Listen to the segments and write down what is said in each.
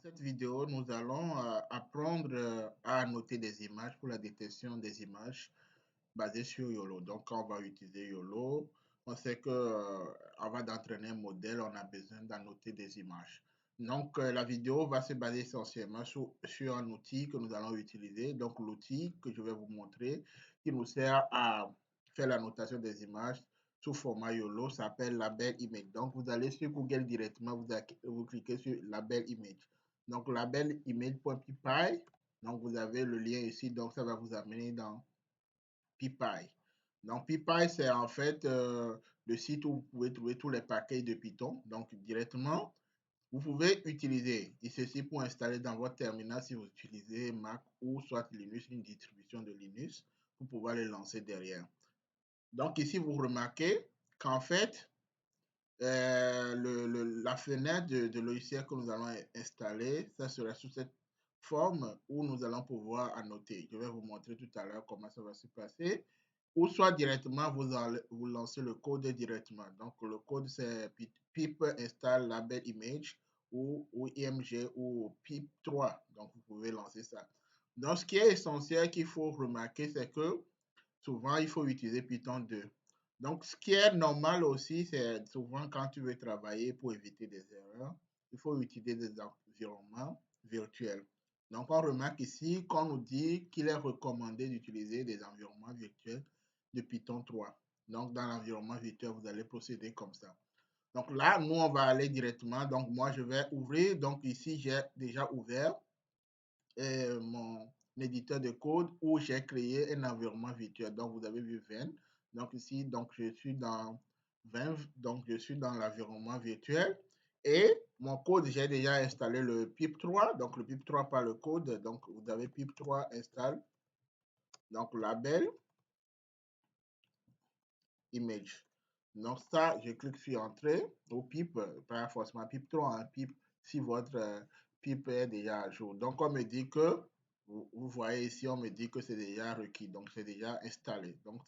cette vidéo, nous allons apprendre à annoter des images pour la détection des images basées sur YOLO. Donc, on va utiliser YOLO. On sait que avant d'entraîner un modèle, on a besoin d'annoter des images. Donc, la vidéo va se baser essentiellement sur un outil que nous allons utiliser. Donc, l'outil que je vais vous montrer qui nous sert à faire l'annotation des images sous format YOLO s'appelle Label Image. Donc, vous allez sur Google directement, vous cliquez sur Label Image. Donc, labelimage.py. Donc, vous avez le lien ici. Donc, ça va vous amener dans PyPy. Donc, PyPy, c'est en fait le site où vous pouvez trouver tous les paquets de Python. Donc, directement, vous pouvez utiliser ceci pour installer dans votre terminal si vous utilisez Mac ou soit Linux, une distribution de Linux, pour pouvoir les lancer derrière. Donc, ici, vous remarquez qu'en fait, la fenêtre de logiciel que nous allons installer, ça sera sous cette forme où nous allons pouvoir annoter. Je vais vous montrer tout à l'heure comment ça va se passer. Ou soit directement, vous lancez le code directement. Donc, le code, c'est pip install label image ou img ou pip3. Donc, vous pouvez lancer ça. Donc, ce qui est essentiel qu'il faut remarquer, c'est que souvent, il faut utiliser Python 2. Donc, ce qui est normal aussi, c'est souvent quand tu veux travailler pour éviter des erreurs, il faut utiliser des environnements virtuels. Donc, on remarque ici qu'on nous dit qu'il est recommandé d'utiliser des environnements virtuels de Python 3. Donc, dans l'environnement virtuel, vous allez procéder comme ça. Donc là, nous, on va aller directement. Donc, moi, je vais ouvrir. Donc, ici, j'ai déjà ouvert mon éditeur de code où j'ai créé un environnement virtuel. Donc, vous avez vu Venn. Donc, ici, donc, je suis dans Venn. Donc, je suis dans l'environnement virtuel. Et mon code, j'ai déjà installé le pip3. Donc, le pip3 par le code. Donc, vous avez pip3 install. Donc, label image. Donc, ça, je clique sur Entrée au pip, pas forcément pip3, hein, pip, si votre pip est déjà à jour. Donc, on me dit que, vous voyez ici, on me dit que c'est déjà requis, donc c'est déjà installé. Donc,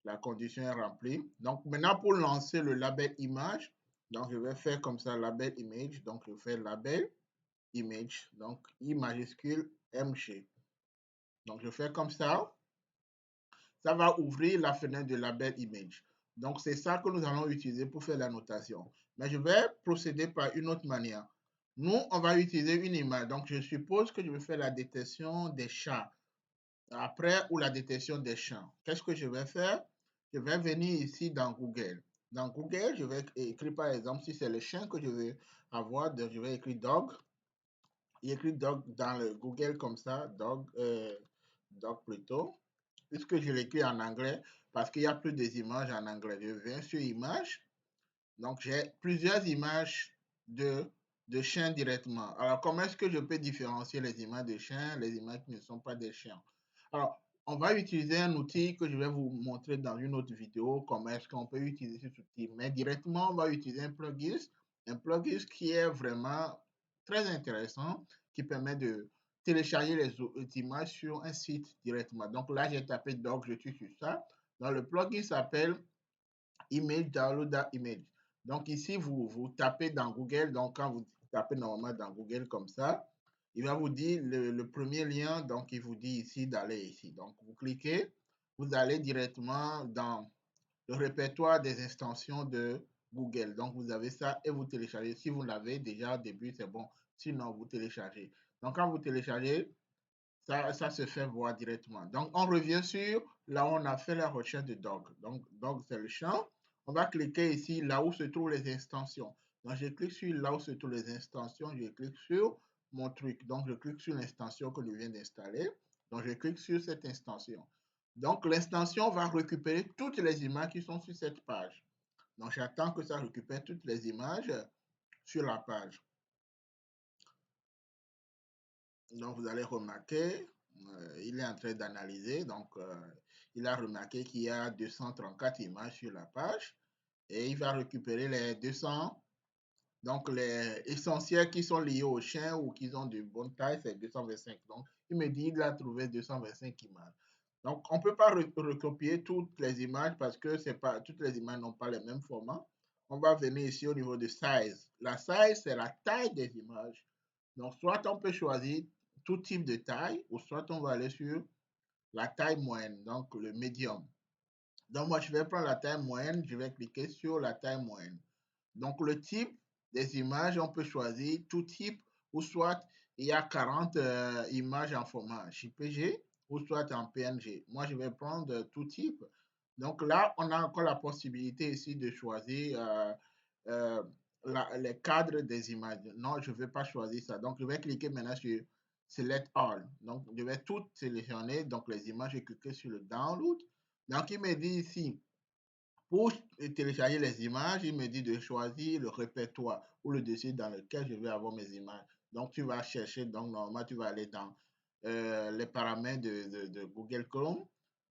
la condition est remplie. Donc, maintenant, pour lancer le label image, donc je vais faire comme ça, label image. Donc, je fais label image, donc I majuscule MG. Donc, je fais comme ça. Ça va ouvrir la fenêtre de label image. Donc, c'est ça que nous allons utiliser pour faire la notation. Mais je vais procéder par une autre manière. Nous, on va utiliser une image. Donc, je suppose que je vais faire la détection des chats. Après, ou la détection des champs. Qu'est-ce que je vais faire? Je vais venir ici dans Google. Dans Google, je vais écrire par exemple, si c'est le chien que je veux avoir, donc je vais écrire dog. J'écris dog dans le Google comme ça, dog plutôt puisque je l'écris en anglais, parce qu'il y a plus des images en anglais. Je viens sur images, donc j'ai plusieurs images de chiens directement. Alors, comment est-ce que je peux différencier les images de chiens, les images qui ne sont pas des chiens? Alors, on va utiliser un outil que je vais vous montrer dans une autre vidéo, comment est-ce qu'on peut utiliser cet outil. Mais directement, on va utiliser un plugin qui est vraiment très intéressant, qui permet de télécharger les images sur un site directement. Donc là, j'ai tapé doc, je suis sur ça. Donc le plugin s'appelle Image Download Image. Donc ici, vous tapez dans Google. Donc quand vous tapez normalement dans Google comme ça, il va vous dire le premier lien. Donc il vous dit ici d'aller ici. Donc vous cliquez, vous allez directement dans le répertoire des extensions de Google. Donc vous avez ça et vous téléchargez. Si vous l'avez déjà au début, c'est bon. Sinon, vous téléchargez. Donc quand vous téléchargez, ça se fait voir directement. Donc, on revient sur là où on a fait la recherche de dog. Donc, dog, c'est le champ. On va cliquer ici là où se trouvent les extensions. Donc, je clique sur là où se trouvent les extensions. Je clique sur mon truc. Donc, je clique sur l'extension que je viens d'installer. Donc, je clique sur cette extension. Donc, l'extension va récupérer toutes les images qui sont sur cette page. Donc, j'attends que ça récupère toutes les images sur la page. Donc, vous allez remarquer, il est en train d'analyser. Donc, il a remarqué qu'il y a 234 images sur la page et il va récupérer les 200. Donc, les essentiels qui sont liés au chien ou qui ont de bonne taille, c'est 225. Donc, il me dit qu'il a trouvé 225 images. Donc, on ne peut pas recopier toutes les images parce que toutes les images n'ont pas le même format. On va venir ici au niveau de size. La size, c'est la taille des images. Donc, soit on peut choisir tout type de taille, ou soit on va aller sur la taille moyenne, donc le médium. Donc, moi, je vais prendre la taille moyenne, je vais cliquer sur la taille moyenne. Donc, le type des images, on peut choisir tout type, ou soit il y a 40 images en format JPG, ou soit en PNG. Moi, je vais prendre tout type. Donc là, on a encore la possibilité ici de choisir euh, les cadres des images. Non, je ne vais pas choisir ça. Donc, je vais cliquer maintenant sur Select All. Donc, je vais tout sélectionner. Donc, les images, je clique sur le Download. Donc, il me dit ici, pour télécharger les images, il me dit de choisir le répertoire ou le dossier dans lequel je vais avoir mes images. Donc, tu vas chercher, donc normalement, tu vas aller dans les paramètres de Google Chrome,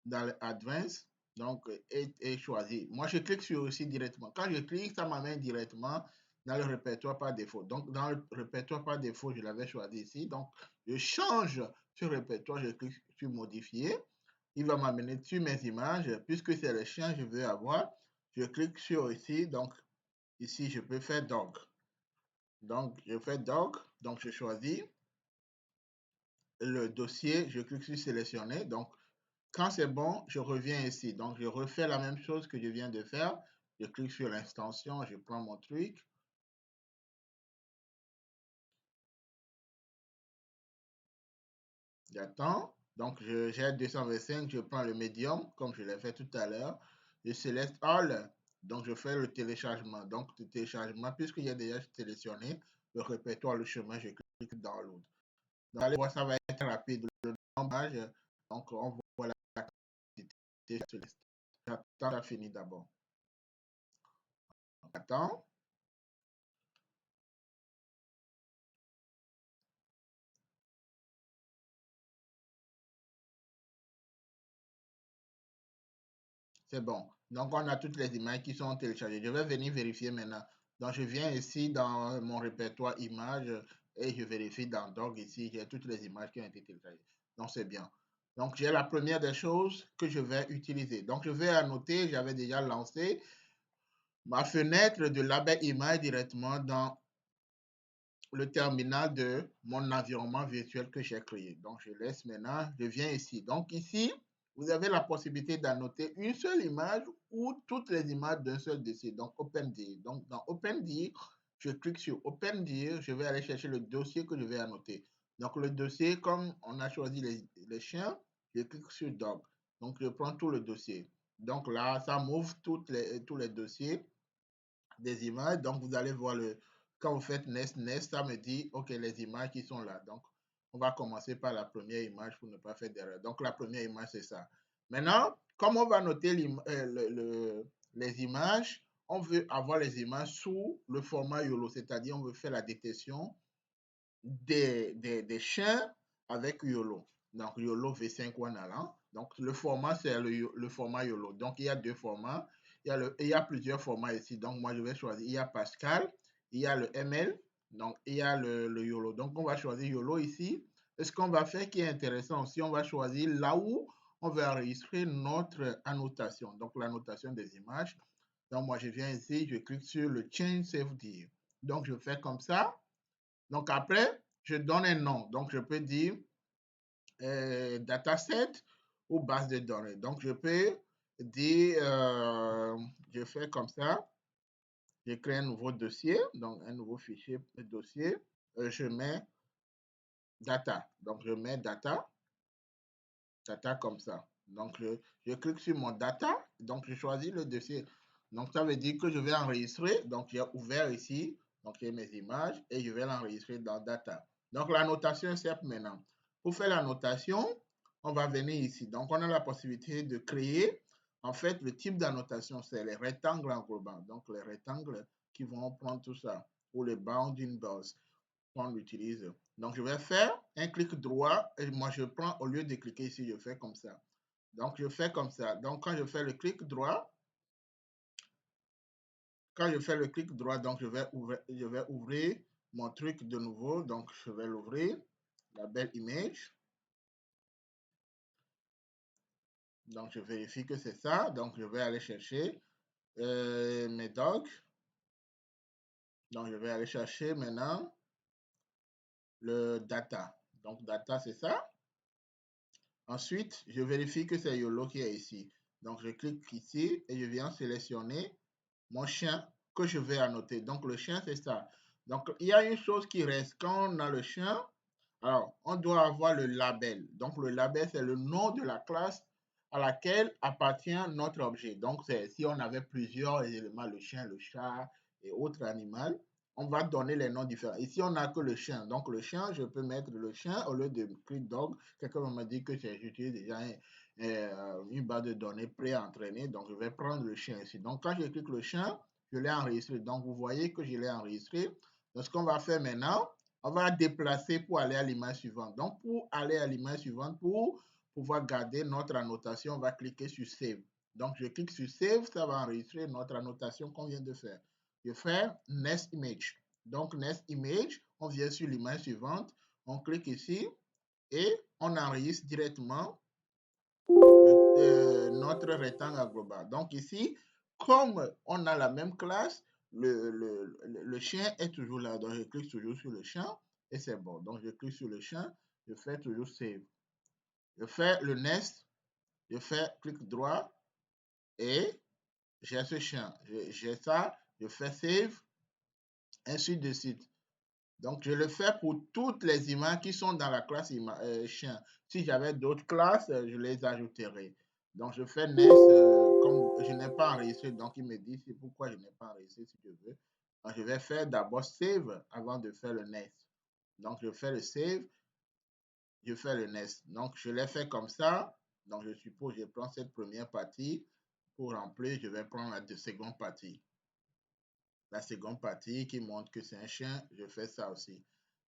dans l'Advanced, donc, et choisir. Moi, je clique sur aussi directement. Quand je clique, ça m'amène directement dans le répertoire par défaut. Donc, dans le répertoire par défaut, je l'avais choisi ici. Donc, je change ce répertoire, je clique sur modifier. Il va m'amener sur mes images. Puisque c'est le chien que je veux avoir, je clique sur ici. Donc, ici, je peux faire dog. Donc, je fais dog. Donc, je choisis le dossier. Je clique sur sélectionner. Donc, quand c'est bon, je reviens ici. Donc, je refais la même chose que je viens de faire. Je clique sur l'extension. Je prends mon truc. J'attends. Donc, j'ai 225, je prends le médium, comme je l'ai fait tout à l'heure. Je sélectionne All. Donc, je fais le téléchargement. Donc, le téléchargement, puisqu'il y a déjà sélectionné le répertoire, le chemin, je clique dans l'autre. Donc, allez voir, ça va être rapide. Le nombrage, donc, on voit la quantité. J'attends, ça finit d'abord. Attends. C'est bon. Donc, on a toutes les images qui sont téléchargées. Je vais venir vérifier maintenant. Donc, je viens ici dans mon répertoire images et je vérifie dans Doc ici. J'ai toutes les images qui ont été téléchargées. Donc, c'est bien. Donc, j'ai la première des choses que je vais utiliser. Donc, je vais annoter, j'avais déjà lancé ma fenêtre de label image directement dans le terminal de mon environnement virtuel que j'ai créé. Donc, je laisse maintenant, je viens ici. Donc, ici, vous avez la possibilité d'annoter une seule image ou toutes les images d'un seul dossier. Donc, OpenDir. Donc, dans OpenDir, je clique sur OpenDir, je vais aller chercher le dossier que je vais annoter. Donc, le dossier, comme on a choisi les chiens, je clique sur Doc. Donc, je prends tout le dossier. Donc là, ça m'ouvre tous les dossiers des images. Donc, vous allez voir quand vous faites Nest, ça me dit, OK, les images qui sont là. Donc, on va commencer par la première image pour ne pas faire d'erreur. Donc, la première image, c'est ça. Maintenant, comme on va noter les images, on veut avoir les images sous le format YOLO, c'est-à-dire on veut faire la détection des chiens avec YOLO. Donc, YOLO V5 One. Donc, le format, c'est le format YOLO. Donc, il y a deux formats. Il y a plusieurs formats ici. Donc, moi, je vais choisir. Il y a Pascal, il y a le ML, donc il y a le YOLO. Donc, on va choisir YOLO ici. Et ce qu'on va faire qui est intéressant aussi, on va choisir là où on va enregistrer notre annotation. Donc, l'annotation des images. Donc, moi, je viens ici, je clique sur le Change Save Dir. Donc, je fais comme ça. Donc après, je donne un nom. Donc je peux dire dataset ou base de données. Donc je peux dire, je fais comme ça, je crée un nouveau dossier, donc un nouveau fichier dossier. Je mets data. Donc je mets data comme ça. Donc je clique sur mon data, donc je choisis le dossier. Donc ça veut dire que je vais enregistrer. Donc j'ai ouvert ici, donc j'ai mes images et je vais l'enregistrer dans data. Donc la notation c'est maintenant. Pour faire la notation, on va venir ici. Donc on a la possibilité de créer. En fait, le type d'annotation, c'est les rectangles englobants. Donc les rectangles qui vont prendre tout ça. Ou les bounding dots qu'on utilise. Donc, je vais faire un clic droit et moi, je prends, au lieu de cliquer ici, je fais comme ça. Donc, je fais comme ça. Donc, quand je fais le clic droit, donc je vais ouvrir mon truc de nouveau. Donc, je vais l'ouvrir, la belle image. Donc, je vérifie que c'est ça. Donc, je vais aller chercher mes docs. Donc, je vais aller chercher maintenant le data. Donc, data, c'est ça. Ensuite, je vérifie que c'est YOLO qui est ici. Donc, je clique ici et je viens sélectionner mon chien que je vais annoter. Donc, le chien, c'est ça. Donc, il y a une chose qui reste. Quand on a le chien, alors, on doit avoir le label. Donc, le label, c'est le nom de la classe à laquelle appartient notre objet. Donc, si on avait plusieurs éléments, le chien, le chat et autres animaux, on va donner les noms différents. Ici, on n'a que le chien. Donc, le chien, je peux mettre le chien au lieu de click dog. Quelqu'un m'a dit que j'utilise déjà une base de données pré-entraînée. Donc, je vais prendre le chien ici. Donc, quand je clique le chien, je l'ai enregistré. Donc, vous voyez que je l'ai enregistré. Donc, ce qu'on va faire maintenant, on va déplacer pour aller à l'image suivante. Donc, pour aller à l'image suivante, pour pouvoir garder notre annotation, on va cliquer sur Save. Donc, je clique sur Save, ça va enregistrer notre annotation qu'on vient de faire. Je fais Next Image. Donc, Next Image, on vient sur l'image suivante, on clique ici et on enregistre directement notre rectangle global. Donc, ici, comme on a la même classe, le chien est toujours là. Donc, je clique toujours sur le chien et c'est bon. Donc, je clique sur le chien, je fais toujours Save. Je fais le Next, je fais clic droit et j'ai ce chien. J'ai ça, je fais Save, ainsi de suite. Donc, je le fais pour toutes les images qui sont dans la classe chien. Si j'avais d'autres classes, je les ajouterai. Donc, je fais Next, comme je n'ai pas enregistré, donc il me dit c'est pourquoi je n'ai pas enregistré si je veux. Donc, je vais faire d'abord Save avant de faire le Next. Donc, je fais le Save, je fais le Next. Donc, je l'ai fait comme ça. Donc, je suppose que je prends cette première partie. Pour remplir, je vais prendre la seconde partie. La seconde partie qui montre que c'est un chien, je fais ça aussi.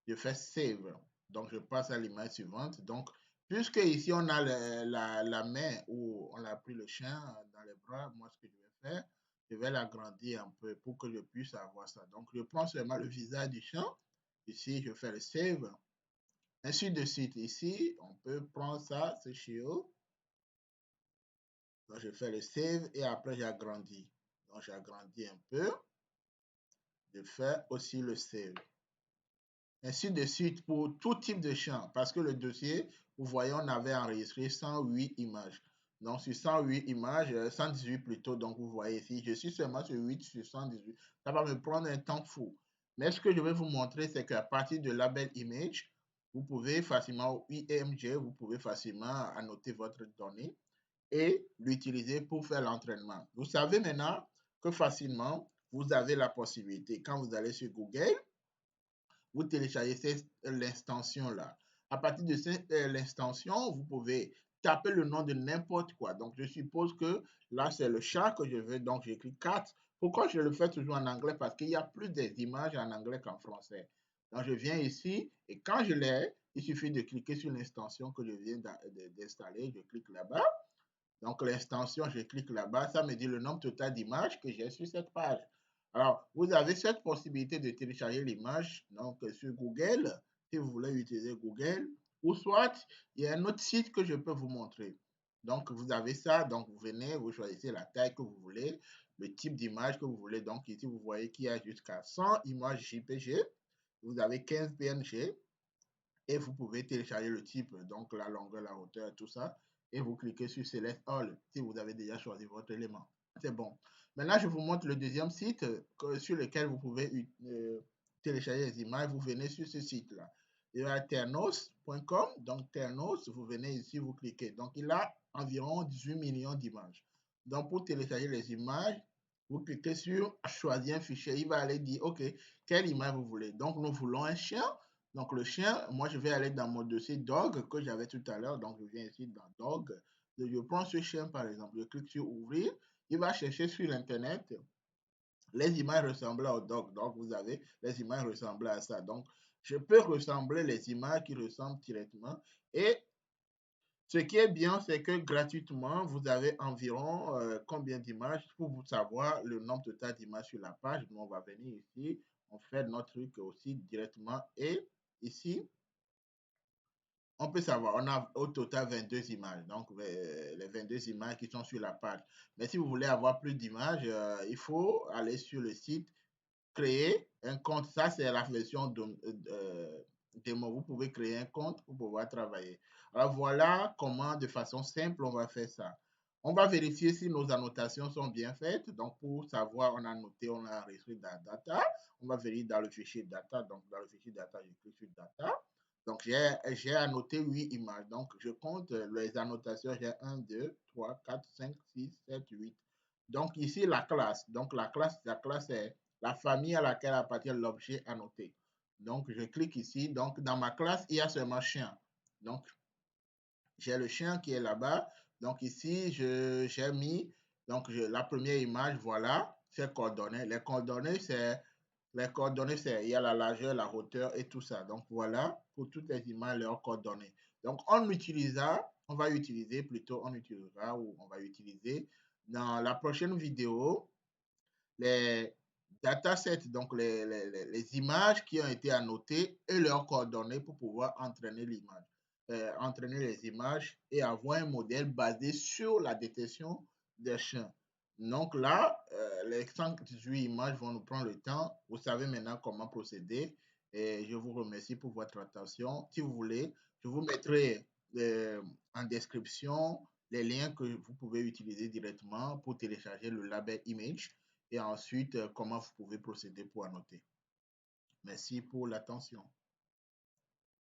Je fais Save. Donc, je passe à l'image suivante. Donc, puisque ici, on a la main où on a pris le chien dans les bras, moi, ce que je vais faire, je vais l'agrandir un peu pour que je puisse avoir ça. Donc, je prends seulement le visage du chien. Ici, je fais le Save. Ainsi de suite. Ici, on peut prendre ça, ce chiot. Donc, je fais le Save et après, j'agrandis. Donc, j'agrandis un peu. Je fais aussi le Save. Ainsi de suite pour tout type de champ. Parce que le dossier, vous voyez, on avait enregistré 108 images. Donc, sur 108 images, 118 plutôt. Donc, vous voyez ici, je suis seulement sur 8 sur 118. Ça va me prendre un temps fou. Mais ce que je vais vous montrer, c'est qu'à partir de label image, vous pouvez facilement, IMG, vous pouvez facilement annoter votre donnée et l'utiliser pour faire l'entraînement. Vous savez maintenant que facilement, vous avez la possibilité, quand vous allez sur Google, vous téléchargez l'extension là. À partir de l'extension, vous pouvez taper le nom de n'importe quoi. Donc, je suppose que là, c'est le chat que je veux. Donc, j'écris 4. Pourquoi je le fais toujours en anglais? Parce qu'il y a plus d'images en anglais qu'en français. Donc, je viens ici et quand je l'ai, il suffit de cliquer sur l'extension que je viens d'installer. Je clique là-bas. Donc, l'extension, je clique là-bas, ça me dit le nombre total d'images que j'ai sur cette page. Alors, vous avez cette possibilité de télécharger l'image donc sur Google, si vous voulez utiliser Google, ou soit il y a un autre site que je peux vous montrer. Donc, vous avez ça, donc vous venez, vous choisissez la taille que vous voulez, le type d'image que vous voulez. Donc, ici, vous voyez qu'il y a jusqu'à 100 images JPG, vous avez 15 PNG, et vous pouvez télécharger le type, donc la longueur, la hauteur, tout ça, et vous cliquez sur Select All si vous avez déjà choisi votre élément. C'est bon. Maintenant, je vous montre le deuxième site sur lequel vous pouvez télécharger les images. Vous venez sur ce site-là. Il y a ternos.com. Donc, Ternos, vous venez ici, vous cliquez. Donc, il a environ 18 millions d'images. Donc, pour télécharger les images, vous cliquez sur choisir un fichier. Il va aller dire, OK, quelle image vous voulez. Donc, nous voulons un chien. Donc, le chien, moi, je vais aller dans mon dossier dog que j'avais tout à l'heure. Donc, je viens ici dans dog. Je prends ce chien, par exemple. Je clique sur ouvrir. Il va chercher sur Internet les images ressemblant au dog. Donc, vous avez les images ressemblant à ça. Donc, je peux ressembler les images qui ressemblent directement. Et ce qui est bien, c'est que gratuitement, vous avez environ combien d'images pour vous savoir le nombre total d'images sur la page. Nous, on va venir ici. On fait notre truc aussi directement. Et ici, on peut savoir, on a au total 22 images, donc les 22 images qui sont sur la page. Mais si vous voulez avoir plus d'images, il faut aller sur le site, créer un compte. Ça, c'est la version directement. Vous pouvez créer un compte pour pouvoir travailler. Alors voilà comment, de façon simple, on va faire ça. On va vérifier si nos annotations sont bien faites. Donc, pour savoir, on a noté, on a enregistré data. On va venir dans le fichier data. Donc, dans le fichier data, je clique sur data. Donc, j'ai annoté 8 images. Donc, je compte les annotations. J'ai 1, 2, 3, 4, 5, 6, 7, 8. Donc, ici, la classe. Donc, la classe c'est la famille à laquelle appartient l'objet annoté. Donc, je clique ici. Donc, dans ma classe, il y a seulement chien. Donc, j'ai le chien qui est là-bas. Donc, ici, j'ai mis la première image, voilà, ces coordonnées. Les coordonnées, il y a la largeur, la hauteur et tout ça. Donc, voilà, pour toutes les images, leurs coordonnées. Donc, on va utiliser ou on va utiliser dans la prochaine vidéo les datasets, donc les images qui ont été annotées et leurs coordonnées pour pouvoir entraîner l'image, entraîner les images et avoir un modèle basé sur la détection des chiens. Donc là, les 118 images vont nous prendre le temps. Vous savez maintenant comment procéder et je vous remercie pour votre attention. Si vous voulez, je vous mettrai en description les liens que vous pouvez utiliser directement pour télécharger le label Image et ensuite comment vous pouvez procéder pour annoter. Merci pour l'attention.